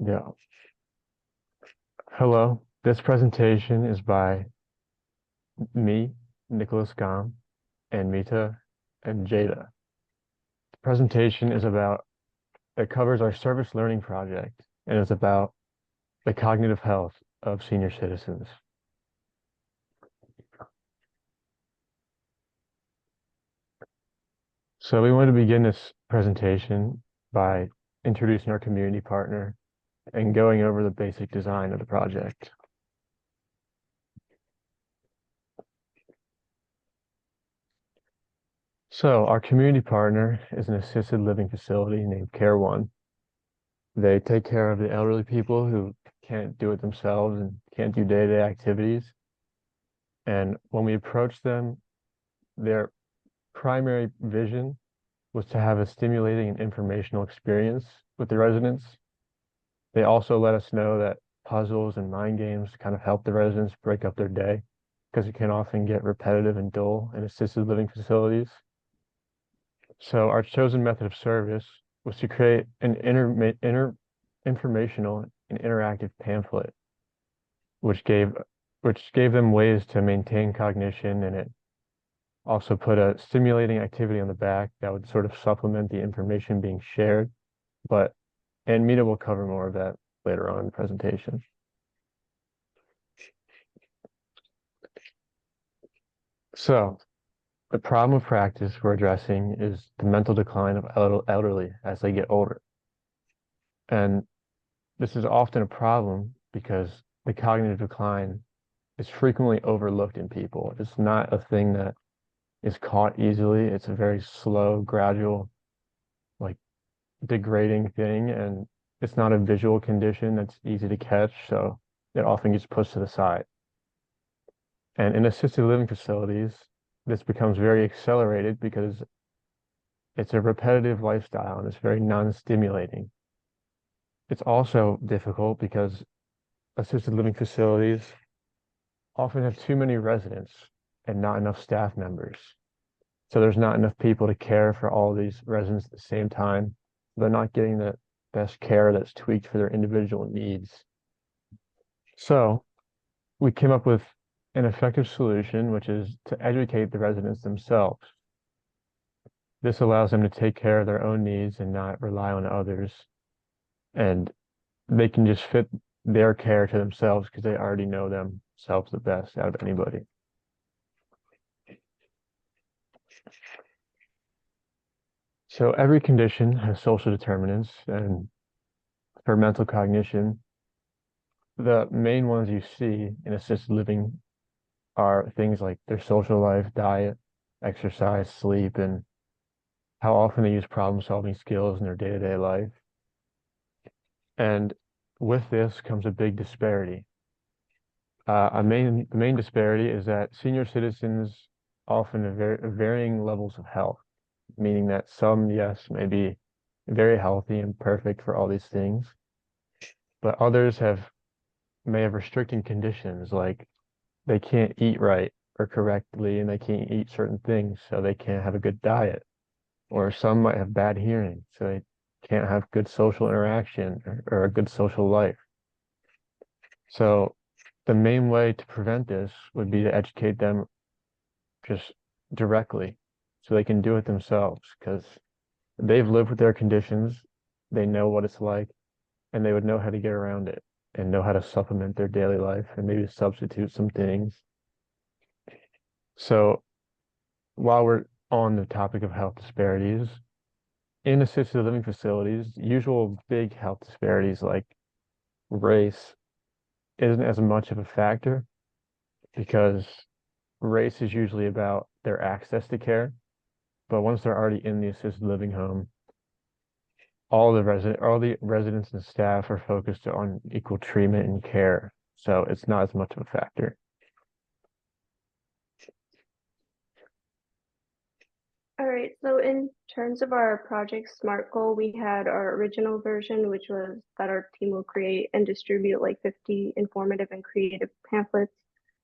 Yeah. Hello. This presentation is by me, Nicholas Gom, and Mita and Jada. The presentation it covers our service learning project and is about the cognitive health of senior citizens. So we want to begin this presentation by introducing our community partner and going over the basic design of the project. So our community partner is an assisted living facility named Care One. They take care of the elderly people who can't do it themselves and can't do day-to-day activities. And when we approached them, their primary vision was to have a stimulating and informational experience with the residents. They also let us know that puzzles and mind games kind of help the residents break up their day because it can often get repetitive and dull in assisted living facilities. So our chosen method of service was to create an informational and interactive pamphlet, which gave them ways to maintain cognition, and it also put a stimulating activity on the back that would sort of supplement the information being shared. And Mita will cover more of that later on in the presentation. So the problem of practice we're addressing is the mental decline of elderly as they get older. And this is often a problem because the cognitive decline is frequently overlooked in people. It's not a thing that is caught easily. It's a very slow, gradual, like degrading thing, and it's not a visual condition that's easy to catch, so it often gets pushed to the side. And in assisted living facilities, this becomes very accelerated because it's a repetitive lifestyle and it's very non-stimulating. It's also difficult because assisted living facilities often have too many residents and not enough staff members. So there's not enough people to care for all these residents at the same time. They're not getting the best care that's tweaked for their individual needs. So we came up with an effective solution, which is to educate the residents themselves. This allows them to take care of their own needs and not rely on others. And they can just fit their care to themselves because they already know themselves the best out of anybody. So every condition has social determinants, and for mental cognition, the main ones you see in assisted living are things like their social life, diet, exercise, sleep, and how often they use problem-solving skills in their day-to-day life. And with this comes a big disparity. The main disparity is that senior citizens often have varying levels of health, meaning that some, yes, may be very healthy and perfect for all these things, but others may have restricting conditions like they can't eat right or correctly and they can't eat certain things, so they can't have a good diet. Or some might have bad hearing, so they can't have good social interaction or a good social life. So the main way to prevent this would be to educate them just directly so they can do it themselves because they've lived with their conditions, they know what it's like, and they would know how to get around it and know how to supplement their daily life and maybe substitute some things. So while we're on the topic of health disparities, in assisted living facilities, usual big health disparities like race isn't as much of a factor because race is usually about their access to care. But once they're already in the assisted living home, all the residents and staff are focused on equal treatment and care. So it's not as much of a factor. All right, so in terms of our project SMART goal, we had our original version, which was that our team will create and distribute like 50 informative and creative pamphlets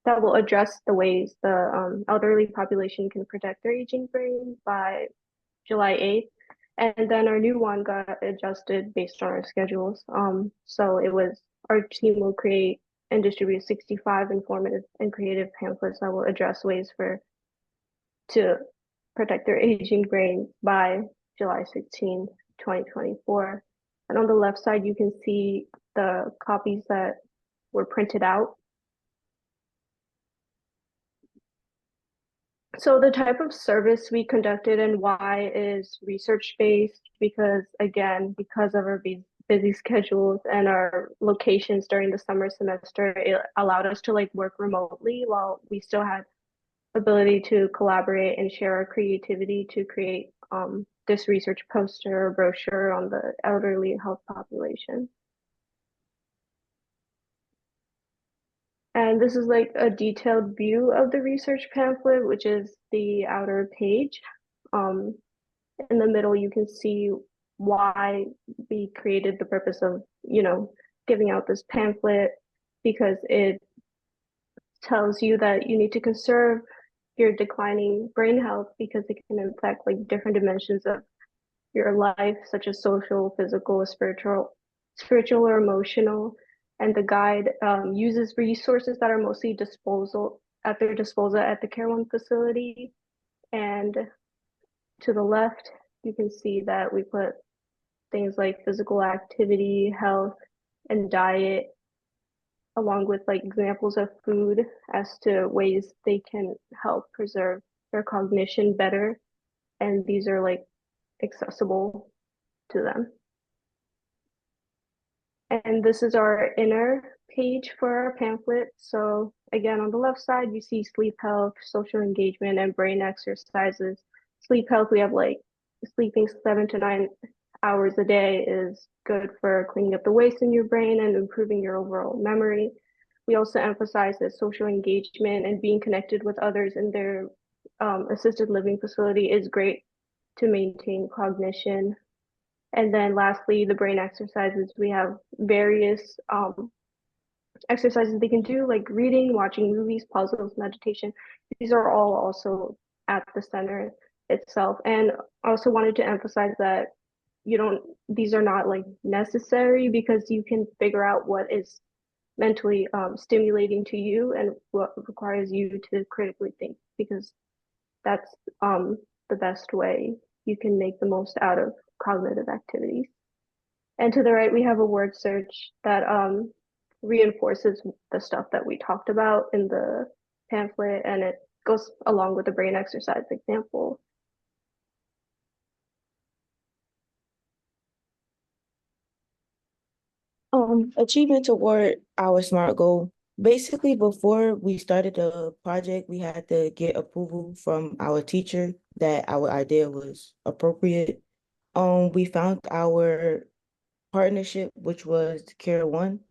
that will address the ways the elderly population can protect their aging brain by July 8th. And then our new one got adjusted based on our schedules. So it was our team will create and distribute 65 informative and creative pamphlets that will address ways to protect their aging brain by July 16, 2024. And on the left side, you can see the copies that were printed out. So the type of service we conducted and why is research-based because again, because of our busy schedules and our locations during the summer semester, it allowed us to like work remotely while we still had ability to collaborate and share our creativity to create this research poster or brochure on the elderly health population. And this is like a detailed view of the research pamphlet, which is the outer page. Um, in the middle, you can see why we created the purpose of, giving out this pamphlet because it tells you that you need to conserve your declining brain health because it can affect like different dimensions of your life, such as social, physical, spiritual or emotional. And the guide uses resources that are mostly at their disposal at the Care One facility. And to the left, you can see that we put things like physical activity, health, and diet, along with like examples of food as to ways they can help preserve their cognition better. And these are like accessible to them. And this is our inner page for our pamphlet. So again, on the left side, you see sleep health, social engagement, and brain exercises. Sleep health, we have like sleeping 7 to 9 hours a day is good for cleaning up the waste in your brain and improving your overall memory. We also emphasize that social engagement and being connected with others in their assisted living facility is great to maintain cognition. And then lastly, the brain exercises. We have various exercises they can do, like reading, watching movies, puzzles, meditation. These are all also at the center itself. And I also wanted to emphasize that these are not like necessary because you can figure out what is mentally stimulating to you and what requires you to critically think because that's the best way you can make the most out of cognitive activities. And to the right, we have a word search that reinforces the stuff that we talked about in the pamphlet, and it goes along with the brain exercise example. Achievement toward our SMART goal. Basically, before we started the project, we had to get approval from our teacher that our idea was appropriate. We found our partnership, which was Care One.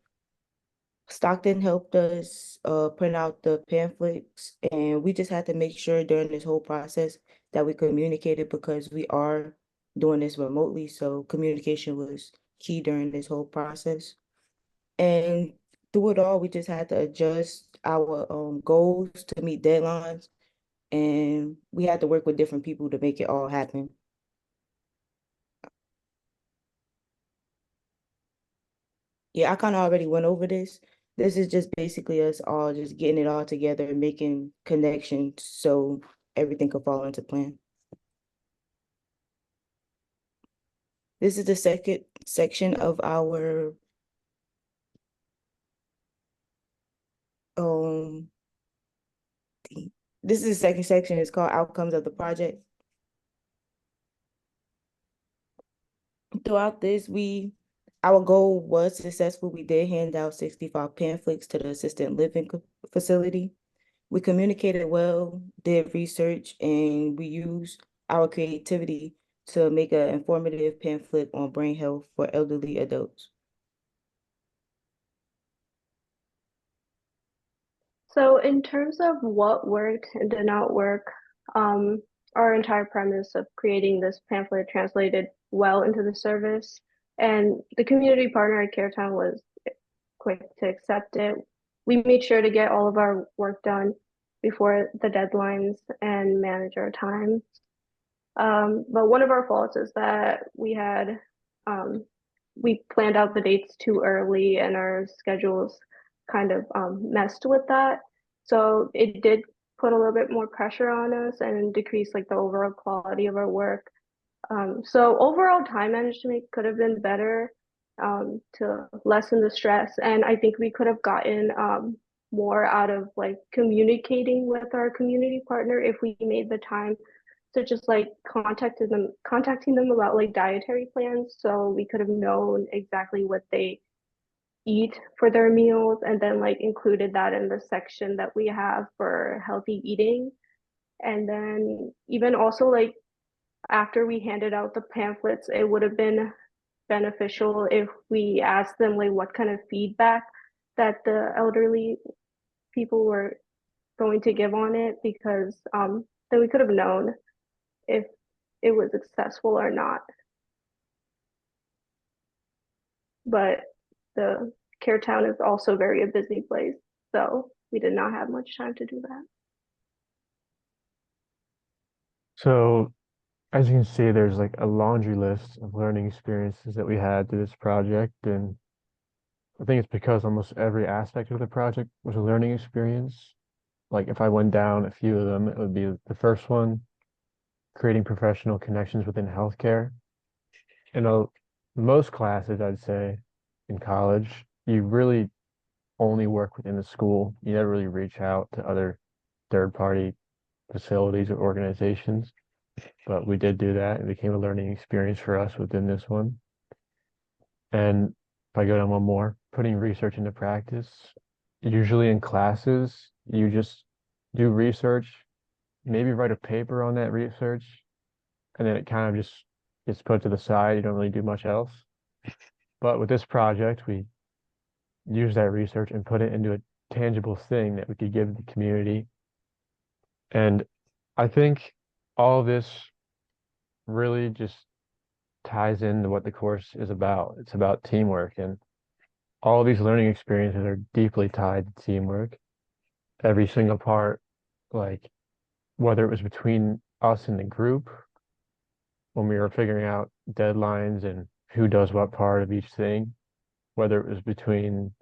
Stockton helped us print out the pamphlets, and we just had to make sure during this whole process that we communicated because we are doing this remotely, so communication was key during this whole process. And through it all, we just had to adjust our goals to meet deadlines, and we had to work with different people to make it all happen. Yeah, I kind of already went over this. This is just basically us all just getting it all together and making connections so everything could fall into plan. This is the second section of our this is the second section. It's called Outcomes of the Project. Throughout this, our goal was successful. We did hand out 65 pamphlets to the assisted living facility. We communicated well, did research, and we used our creativity to make an informative pamphlet on brain health for elderly adults. So in terms of what worked and did not work, our entire premise of creating this pamphlet translated well into the service, and the community partner at CareTown was quick to accept it. We made sure to get all of our work done before the deadlines and manage our time. But one of our faults is that we planned out the dates too early and our schedules kind of messed with that. So it did put a little bit more pressure on us and decrease like the overall quality of our work. So overall time management could have been better to lessen the stress. And I think we could have gotten more out of like communicating with our community partner if we made the time to just like contacting them about like dietary plans. So we could have known exactly what they eat for their meals and then like included that in the section that we have for healthy eating. And then even also like after we handed out the pamphlets, it would have been beneficial if we asked them like what kind of feedback that the elderly people were going to give on it because then we could have known if it was successful or not. But the Care Town is also very a busy place, so we did not have much time to do that. So as you can see, there's like a laundry list of learning experiences that we had through this project, and I think it's because almost every aspect of the project was a learning experience. Like if I went down a few of them, it would be the first one, creating professional connections within healthcare. In most classes, I'd say, in college, you really only work within the school. You never really reach out to other third-party facilities or organizations. But we did do that. It became a learning experience for us within this one. And if I go down one more, putting research into practice. Usually in classes, you just do research, maybe write a paper on that research, and then it kind of just gets put to the side. You don't really do much else. But with this project, we use that research and put it into a tangible thing that we could give the community. And I think all of this really just ties into what the course is about. It's about teamwork, and all of these learning experiences are deeply tied to teamwork. Every single part, like whether it was between us and the group when we were figuring out deadlines and who does what part of each thing, whether it was between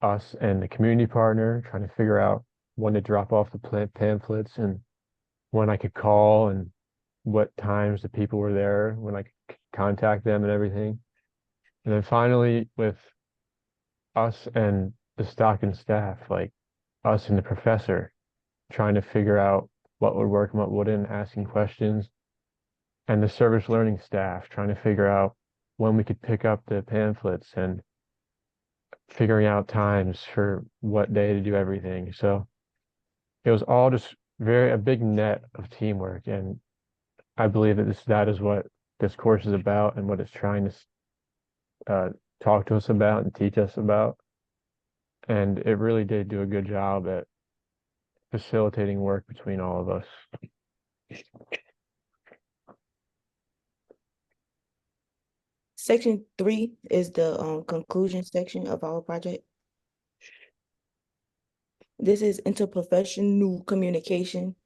us and the community partner trying to figure out when to drop off the pamphlets and when I could call and what times the people were there, when I could contact them and everything. And then finally with us and the Stockton staff, like us and the professor, trying to figure out what would work and what wouldn't, asking questions, and the service learning staff trying to figure out when we could pick up the pamphlets and figuring out times for what day to do everything. So it was all just a big net of teamwork, and I believe that is what this course is about and what it's trying to talk to us about and teach us about. And it really did do a good job at facilitating work between all of us. Section 3 is the conclusion section of our project. This is interprofessional communication.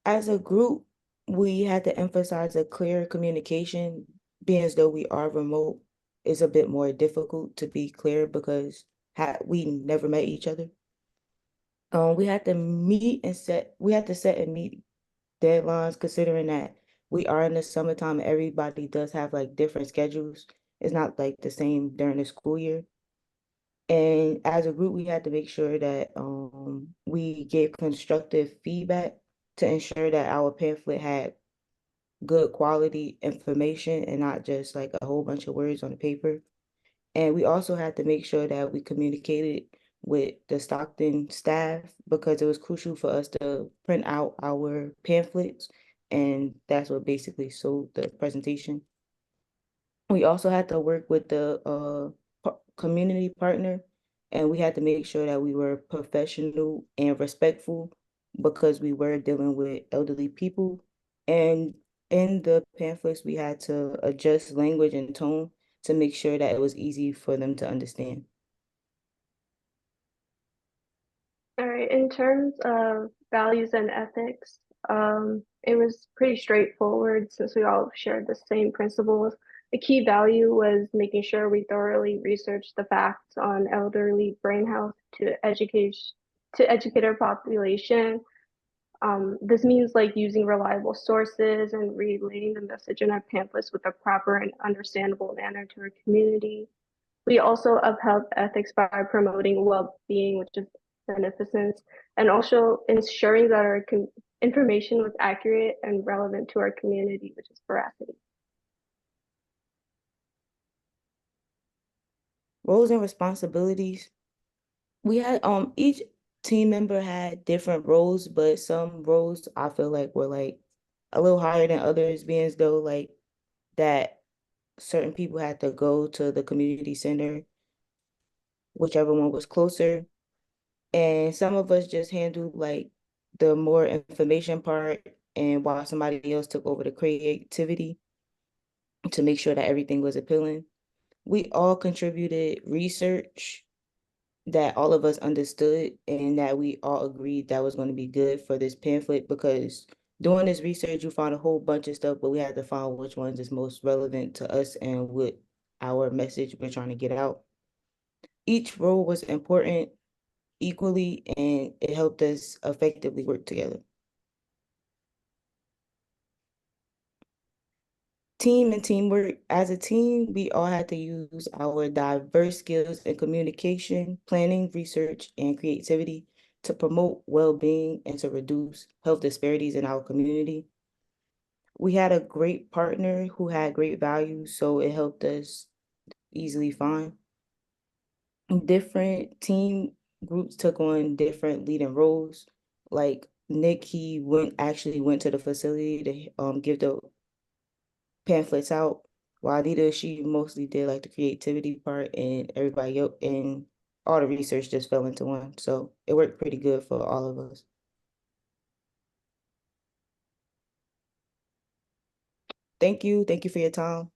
As a group, we had to emphasize a clear communication, being as though we are remote is a bit more difficult to be clear because we never met each other. We had to set and meet deadlines, considering that we are in the summertime. Everybody does have like different schedules. It's not like the same during the school year. And as a group, we had to make sure that we gave constructive feedback to ensure that our pamphlet had good quality information and not just like a whole bunch of words on the paper. And we also had to make sure that we communicated with the Stockton staff because it was crucial for us to print out our pamphlets, and that's what basically sold the presentation. We also had to work with the community partner, and we had to make sure that we were professional and respectful because we were dealing with elderly people. And in the pamphlets, we had to adjust language and tone to make sure that it was easy for them to understand. All right, in terms of values and ethics, it was pretty straightforward since we all shared the same principles. The key value was making sure we thoroughly researched the facts on elderly brain health to educate our population. This means like using reliable sources and relaying the message in our pamphlets with a proper and understandable manner to our community. We also upheld ethics by promoting well-being, which is beneficence, and also ensuring that our information was accurate and relevant to our community, which is veracity. Roles and responsibilities. We had each team member had different roles, but some roles I feel like were like a little higher than others, being as though like that certain people had to go to the community center, whichever one was closer. And some of us just handled like the more information part, and while somebody else took over the creativity to make sure that everything was appealing. We all contributed research that all of us understood and that we all agreed that was going to be good for this pamphlet, because doing this research, you found a whole bunch of stuff, but we had to find which ones is most relevant to us and what our message we're trying to get out. Each role was important equally, and it helped us effectively work together. Team and teamwork. As a team, we all had to use our diverse skills in communication, planning, research, and creativity to promote well-being and to reduce health disparities in our community. We had a great partner who had great values, so it helped us easily find. Different team groups took on different leading roles. Like Nick, he actually went to the facility to give the pamphlets out, while Anita, she mostly did like the creativity part, and everybody else and all the research just fell into one. So it worked pretty good for all of us. Thank you. Thank you for your time.